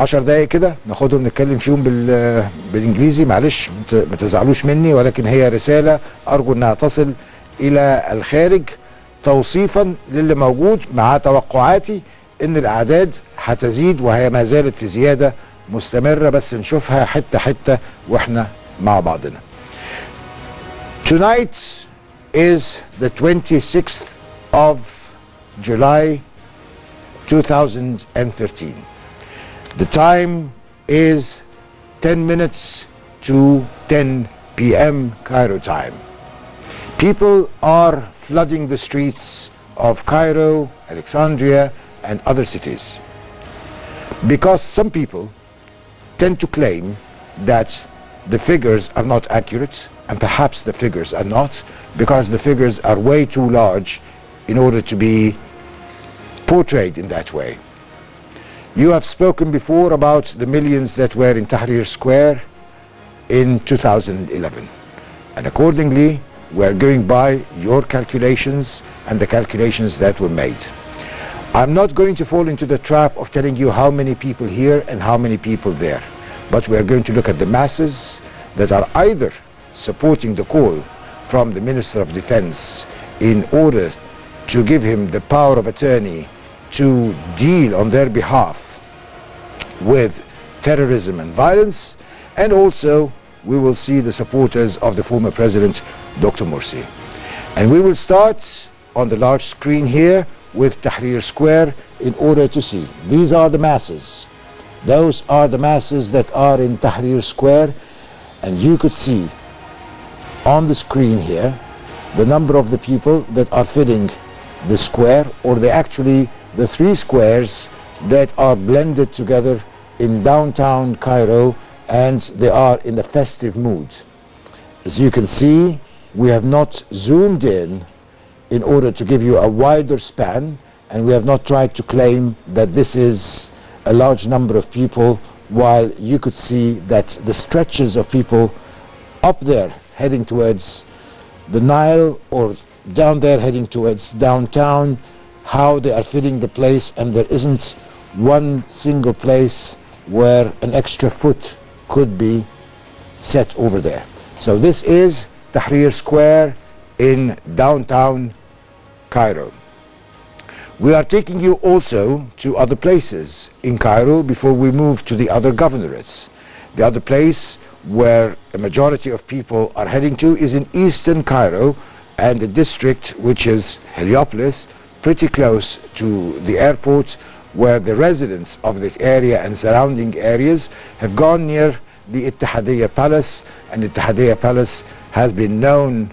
10 دقايق كده ناخدهم نتكلم فيهم بالانجليزي. معلش ما تزعلوش مني، ولكن هي رسالة ارجو انها تصل الى الخارج توصيفا للي موجود، مع توقعاتي ان الاعداد هتزيد وهي ما زالت في زيادة مستمرة، بس نشوفها حتة حتة واحنا مع بعضنا. Tonight is the 26th of July 2013. The time is 10 minutes to 10 p.m. Cairo time. People are flooding the streets of Cairo, Alexandria, and other cities, because some people tend to claim that the figures are not accurate, and perhaps the figures are not, because the figures are way too large in order to be portrayed in that way. You have spoken before about the millions that were in Tahrir Square in 2011, and accordingly we're going by your calculations and the calculations that were made. I'm not going to fall into the trap of telling you how many people here and how many people there, but we're going to look at the masses that are either supporting the call from the Minister of Defense in order to give him the power of attorney to deal on their behalf with terrorism and violence, and also we will see the supporters of the former president, Dr. Morsi. And we will start on the large screen here with Tahrir Square in order to see. These are the masses. Those are the masses that are in Tahrir Square, and you could see on the screen here the number of the people that are filling the square, or the three squares that are blended together in downtown Cairo, and they are in a festive mood. As you can see, we have not zoomed in order to give you a wider span, and we have not tried to claim that this is a large number of people, while you could see that the stretches of people up there heading towards the Nile, or down there heading towards downtown, how they are filling the place, and there isn't one single place where an extra foot could be set over there. So this is Tahrir Square in downtown Cairo. We are taking you also to other places in Cairo before we move to the other governorates. The other place where a majority of people are heading to is in eastern Cairo, and the district which is Heliopolis, pretty close to the airport, where the residents of this area and surrounding areas have gone near the Ittihadiyya Palace, and the Ittihadiyya Palace has been known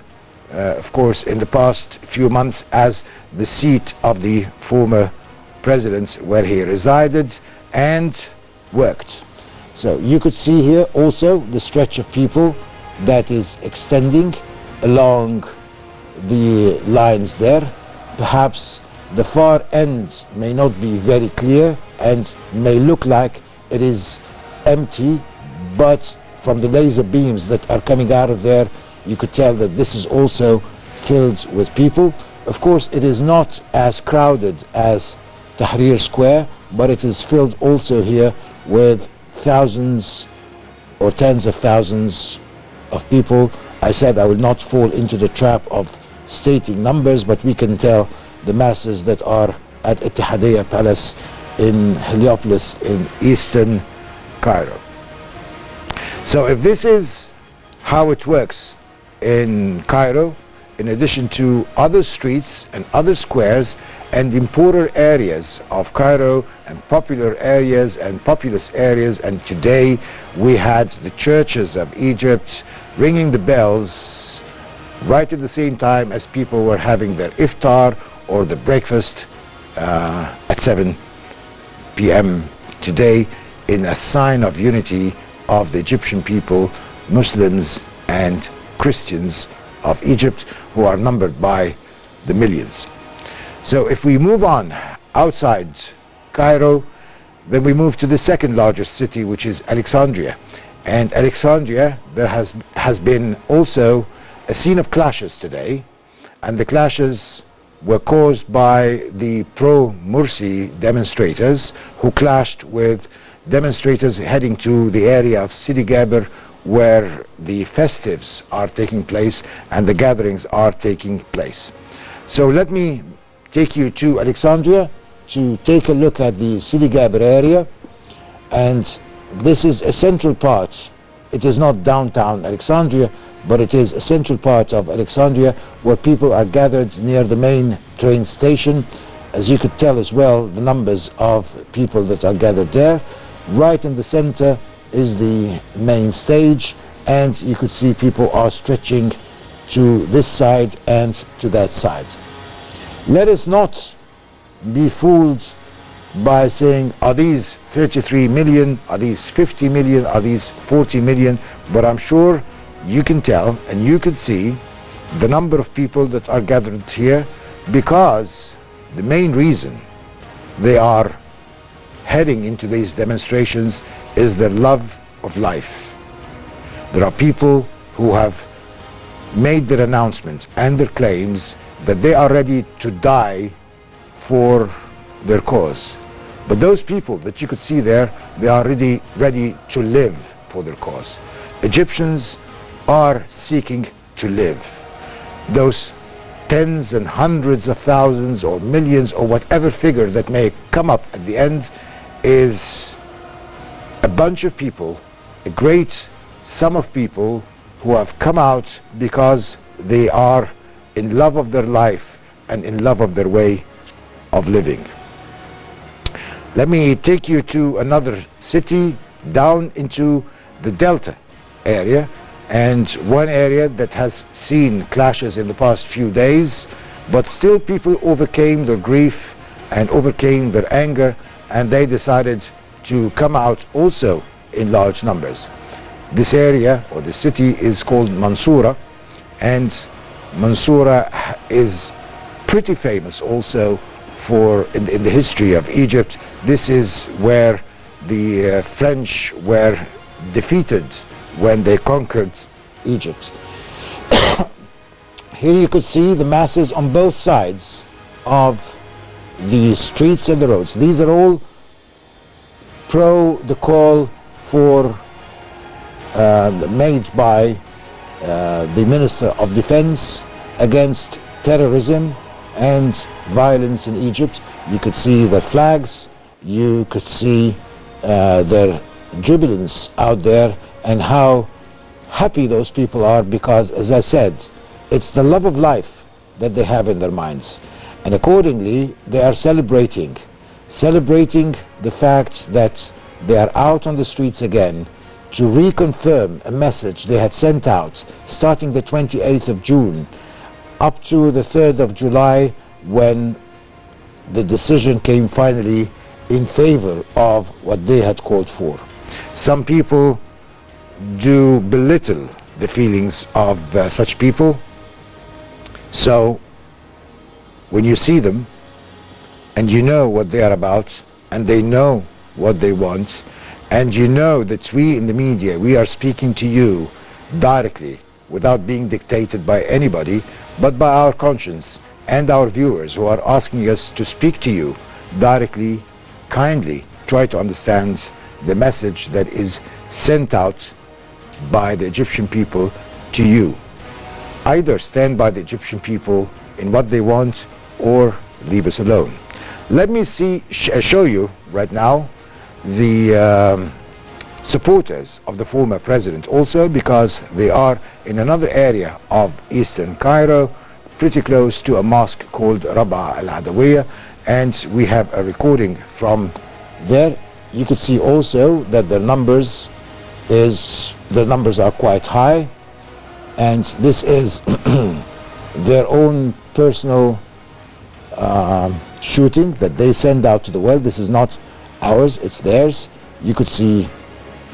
of course in the past few months as the seat of the former president, where he resided and worked. So you could see here also the stretch of people that is extending along the lines there. Perhaps the far end may not be very clear and may look like it is empty, but from the laser beams that are coming out of there, you could tell that this is also filled with people. Of course, it is not as crowded as Tahrir Square, but it is filled also here with thousands or tens of thousands of people. I said I will not fall into the trap of stating numbers, but we can tell the masses that are at Ittihadiyya Palace in Heliopolis in eastern Cairo. So if this is how it works in Cairo, in addition to other streets and other squares and in poorer areas of Cairo and popular areas and populous areas, and today we had the churches of Egypt ringing the bells right at the same time as people were having their iftar or the breakfast at 7 p.m. today, in a sign of unity of the Egyptian people, Muslims and Christians of Egypt, who are numbered by the millions. So if we move on outside Cairo, then we move to the second largest city, which is Alexandria. And Alexandria, there has been also a scene of clashes today, and the clashes were caused by the pro-Morsi demonstrators who clashed with demonstrators heading to the area of Sidi Gaber where the festives are taking place and the gatherings are taking place. So let me take you to Alexandria to take a look at the Sidi Gaber area, and this is a central part. It is not downtown Alexandria, but it is a central part of Alexandria where people are gathered near the main train station. As you could tell as well, the numbers of people that are gathered there. Right in the center is the main stage, and you could see people are stretching to this side and to that side. Let us not be fooled by saying, are these 33 million, are these 50 million, are these 40 million? But I'm sure you can tell and you can see the number of people that are gathered here, because the main reason they are heading into these demonstrations is the love of life. There are people who have made their announcements and their claims that they are ready to die for their cause. But those people that you could see there, they are ready to live for their cause. Egyptians are seeking to live. Those tens and hundreds of thousands or millions or whatever figure that may come up at the end is a bunch of people, a great sum of people who have come out because they are in love of their life and in love of their way of living. Let me take you to another city down into the Delta area, and one area that has seen clashes in the past few days, but still people overcame their grief and overcame their anger, and they decided to come out also in large numbers. This area or the city is called Mansoura, and Mansoura is pretty famous also for in the history of Egypt. This is where the French were defeated when they conquered Egypt. Here you could see the masses on both sides of the streets and the roads. These are all pro the call for made by the Minister of Defense against terrorism and violence in Egypt. You could see their flags, you could see their jubilance out there, and how happy those people are, because, as I said, it's the love of life that they have in their minds. And accordingly, they are celebrating the fact that they are out on the streets again to reconfirm a message they had sent out starting the 28th of June up to the 3rd of July, when the decision came finally in favor of what they had called for. Some people do belittle the feelings of such people. So when you see them and you know what they are about and they know what they want, and you know that we in the media, we are speaking to you directly without being dictated by anybody, but by our conscience and our viewers who are asking us to speak to you directly, kindly try to understand the message that is sent out by the Egyptian people to you. Either stand by the Egyptian people in what they want or leave us alone. Let me show you right now the supporters of the former president also, because they are in another area of eastern Cairo, pretty close to a mosque called Rab'a al-Adawiyya, and we have a recording from there. You could see also that the numbers are quite high, and this is their own personal shooting that they send out to the world. This is not ours, it's theirs. You could see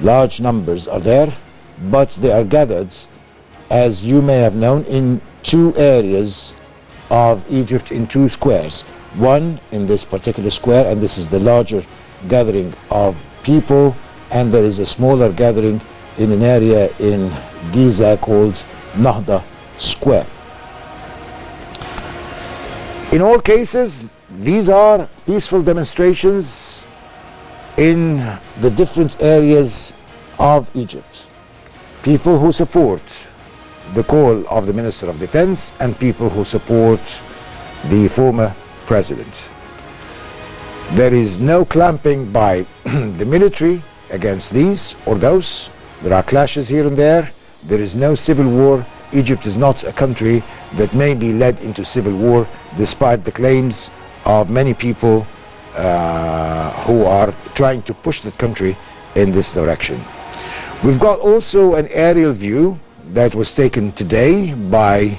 large numbers are there, but they are gathered, as you may have known, in two areas of Egypt, in two squares. One in this particular square, and this is the larger gathering of people, and there is a smaller gathering in an area in Giza called Nahda Square. In all cases, these are peaceful demonstrations in the different areas of Egypt. People who support the call of the Minister of Defense and people who support the former president. There is no clamping by the military against these or those. There are clashes here and there. There is no civil war. Egypt is not a country that may be led into civil war, despite the claims of many people who are trying to push the country in this direction. We've got also an aerial view that was taken today by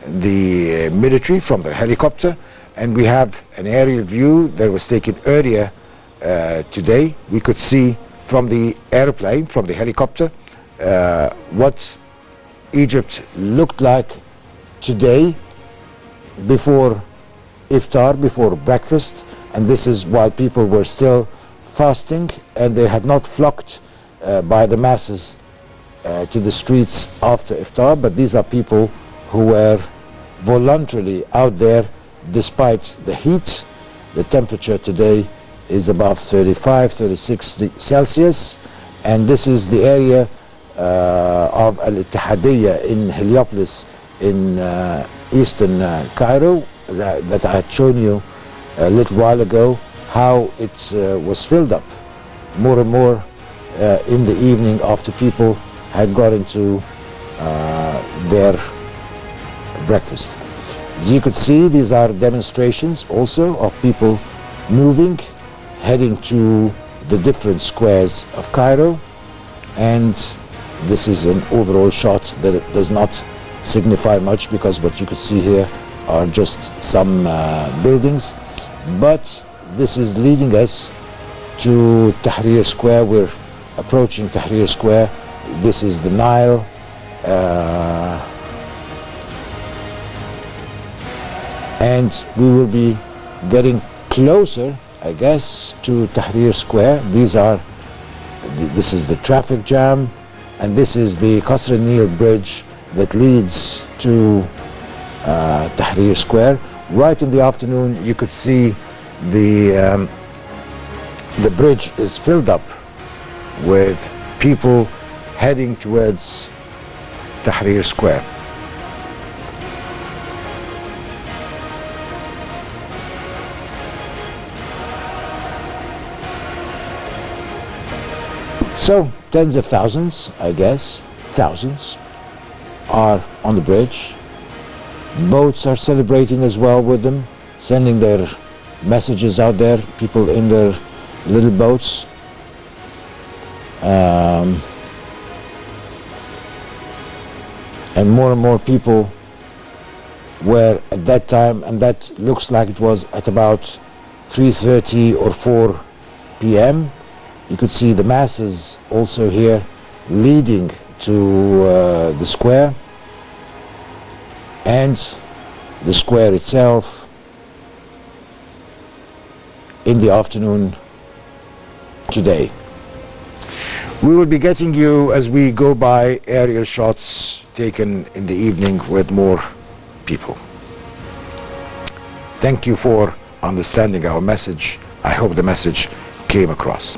the military from their helicopter, and we have an aerial view that was taken earlier today. We could see from the airplane, from the helicopter, what Egypt looked like today before iftar, before breakfast, and this is while people were still fasting and they had not flocked by the masses to the streets after iftar, but these are people who were voluntarily out there despite the heat. The temperature today is above 35, 36 Celsius, and this is the area of Al-Ittihadiyya in Heliopolis in eastern Cairo that I had shown you a little while ago, how it was filled up more and more in the evening after people had got into their breakfast. As you could see, these are demonstrations also of people moving, heading to the different squares of Cairo, and this is an overall shot that it does not signify much because what you could see here are just some buildings, but this is leading us to Tahrir Square. We're approaching Tahrir Square. This is the Nile. And we will be getting closer, I guess, to Tahrir Square. This is the traffic jam, and this is the Qasr al-Nil bridge that leads to Tahrir Square. Right in the afternoon, you could see the bridge is filled up with people heading towards Tahrir Square. So tens of thousands, I guess, thousands are on the bridge. Boats are celebrating as well with them, sending their messages out there, people in their little boats. And more people were at that time, and that looks like it was at about 3:30 or 4 p.m. You could see the masses also here leading to the square, and the square itself in the afternoon today. We will be getting you, as we go by, aerial shots taken in the evening with more people. Thank you for understanding our message. I hope the message came across.